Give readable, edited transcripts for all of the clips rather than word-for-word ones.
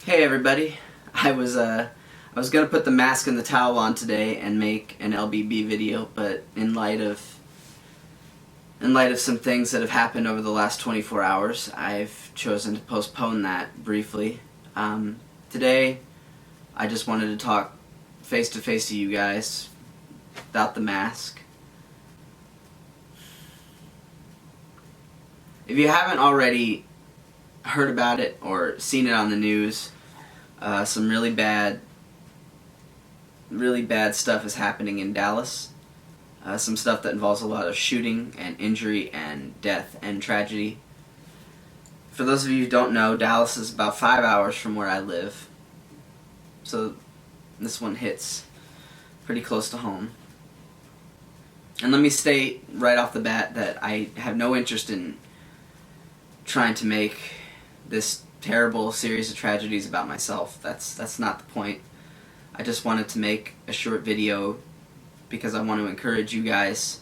Hey everybody, I was gonna put the mask and the towel on today and make an LBB video, but in light of some things that have happened over the last 24 hours, I've chosen to postpone that briefly. Today, I just wanted to talk face to face to you guys about the mask. If you haven't already heard about it or seen it on the news, some really bad stuff is happening in Dallas. Some stuff that involves a lot of shooting and injury and death and tragedy. For those of you who don't know, Dallas is about 5 hours from where I live, so this one hits pretty close to home. And let me state right off the bat that I have no interest in trying to make this terrible series of tragedies about myself. That's not the point. I just wanted to make a short video because I want to encourage you guys.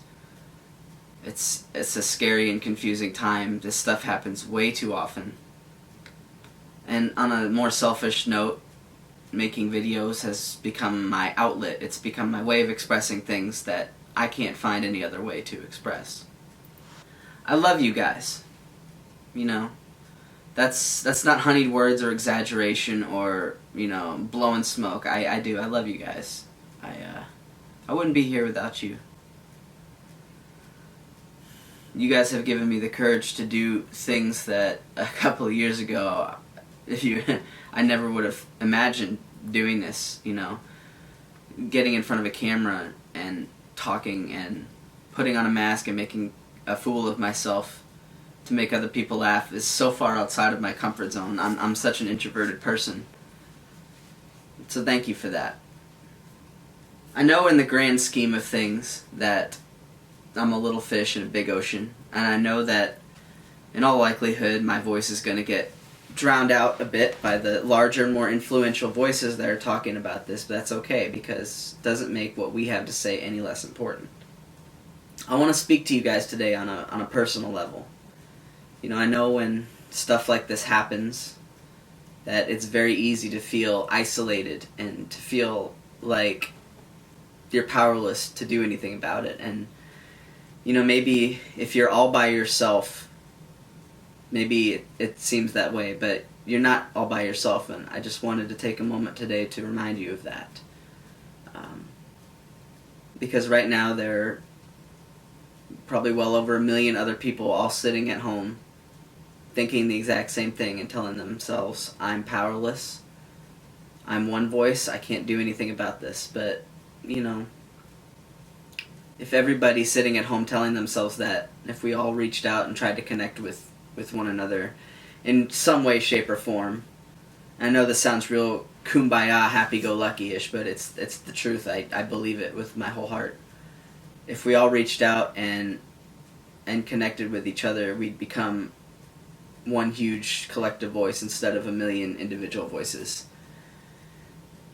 It's a scary and confusing time. This stuff happens way too often. And on a more selfish note, making videos has become my outlet. It's become my way of expressing things that I can't find any other way to express. I love you guys. You know, that's not honeyed words or exaggeration or, blowing smoke. I do. I love you guys. I wouldn't be here without you. You guys have given me the courage to do things that a couple of years ago, I never would have imagined doing this, getting in front of a camera and talking and putting on a mask and making a fool of myself to make other people laugh is so far outside of my comfort zone. I'm such an introverted person. So thank you for that. I know in the grand scheme of things that I'm a little fish in a big ocean, and I know that in all likelihood my voice is going to get drowned out a bit by the larger, more influential voices that are talking about this, but that's okay because it doesn't make what we have to say any less important. I want to speak to you guys today on a personal level. I know when stuff like this happens that it's very easy to feel isolated and to feel like you're powerless to do anything about it. And, maybe if you're all by yourself, maybe it seems that way, but you're not all by yourself, and I just wanted to take a moment today to remind you of that. Because right now there are probably well over 1 million other people all sitting at home thinking the exact same thing and telling themselves, I'm powerless, I'm one voice, I can't do anything about this. But, if everybody's sitting at home telling themselves that, if we all reached out and tried to connect with one another in some way, shape, or form, I know this sounds real kumbaya, happy-go-lucky-ish, but it's the truth. I believe it with my whole heart. If we all reached out and connected with each other, we'd become one huge collective voice instead of 1 million individual voices.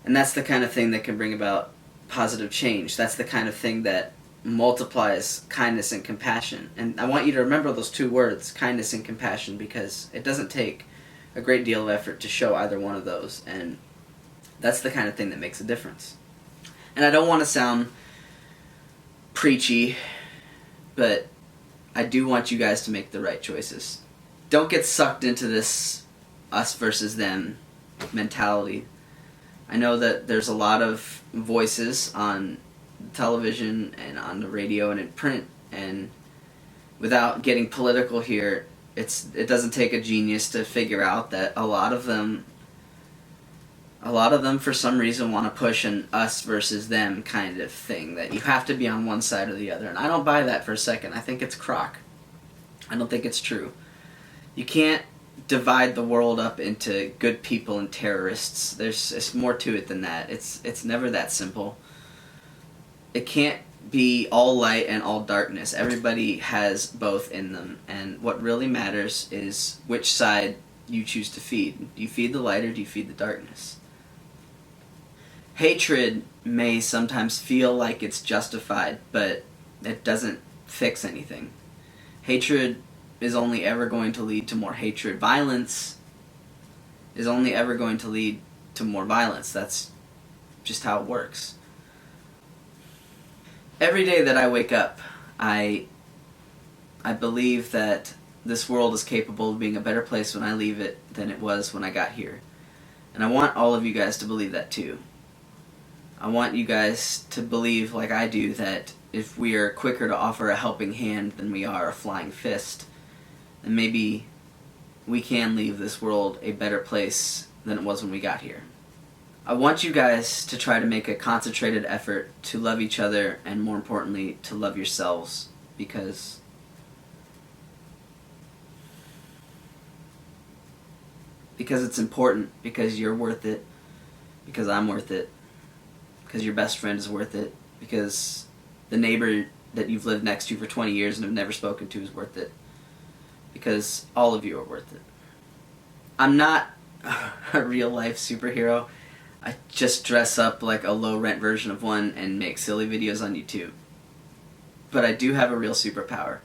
And that's the kind of thing that can bring about positive change. That's the kind of thing that multiplies kindness and compassion. And I want you to remember those two words, kindness and compassion, because it doesn't take a great deal of effort to show either one of those. And that's the kind of thing that makes a difference. And I don't want to sound preachy, but I do want you guys to make the right choices. Don't get sucked into this us versus them mentality. I know that there's a lot of voices on television and on the radio and in print, and without getting political here, it doesn't take a genius to figure out that a lot of them for some reason want to push an us versus them kind of thing, that you have to be on one side or the other. And I don't buy that for a second. I think it's crock. I don't think it's true. You can't divide the world up into good people and terrorists. It's more to it than that. It's never that simple. It can't be all light and all darkness. Everybody has both in them, and what really matters is which side you choose to feed. Do you feed the light or do you feed the darkness? Hatred may sometimes feel like it's justified, but it doesn't fix anything. Hatred is only ever going to lead to more hatred. Violence is only ever going to lead to more violence. That's just how it works. Every day that I wake up, I believe that this world is capable of being a better place when I leave it than it was when I got here. And I want all of you guys to believe that too. I want you guys to believe, like I do, that if we are quicker to offer a helping hand than we are a flying fist, then maybe we can leave this world a better place than it was when we got here. I want you guys to try to make a concentrated effort to love each other, and more importantly, to love yourselves, because it's important, because you're worth it, because I'm worth it, because your best friend is worth it, because the neighbor that you've lived next to for 20 years and have never spoken to is worth it, because all of you are worth it. I'm not a real life superhero. I just dress up like a low rent version of one and make silly videos on YouTube. But I do have a real superpower.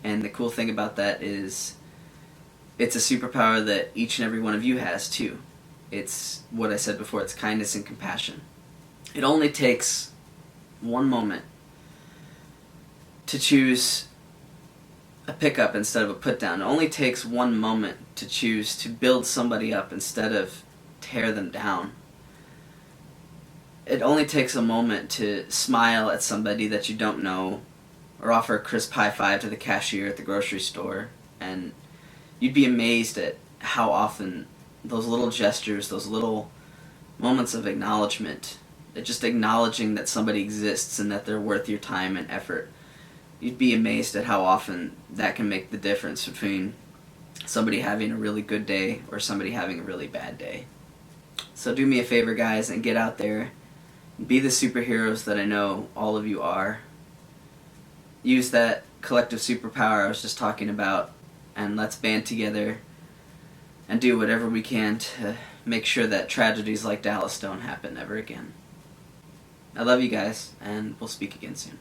And the cool thing about that is it's a superpower that each and every one of you has too. It's what I said before, it's kindness and compassion. It only takes one moment to choose a pickup instead of a put down. It only takes one moment to choose to build somebody up instead of tear them down. It only takes a moment to smile at somebody that you don't know, or offer a crisp high five to the cashier at the grocery store, and you'd be amazed at how often those little gestures, those little moments of acknowledgement, just acknowledging that somebody exists and that they're worth your time and effort, you'd be amazed at how often that can make the difference between somebody having a really good day or somebody having a really bad day. So do me a favor, guys, and get out there. Be the superheroes that I know all of you are. Use that collective superpower I was just talking about, and let's band together and do whatever we can to make sure that tragedies like Dallas don't happen ever again. I love you guys, and we'll speak again soon.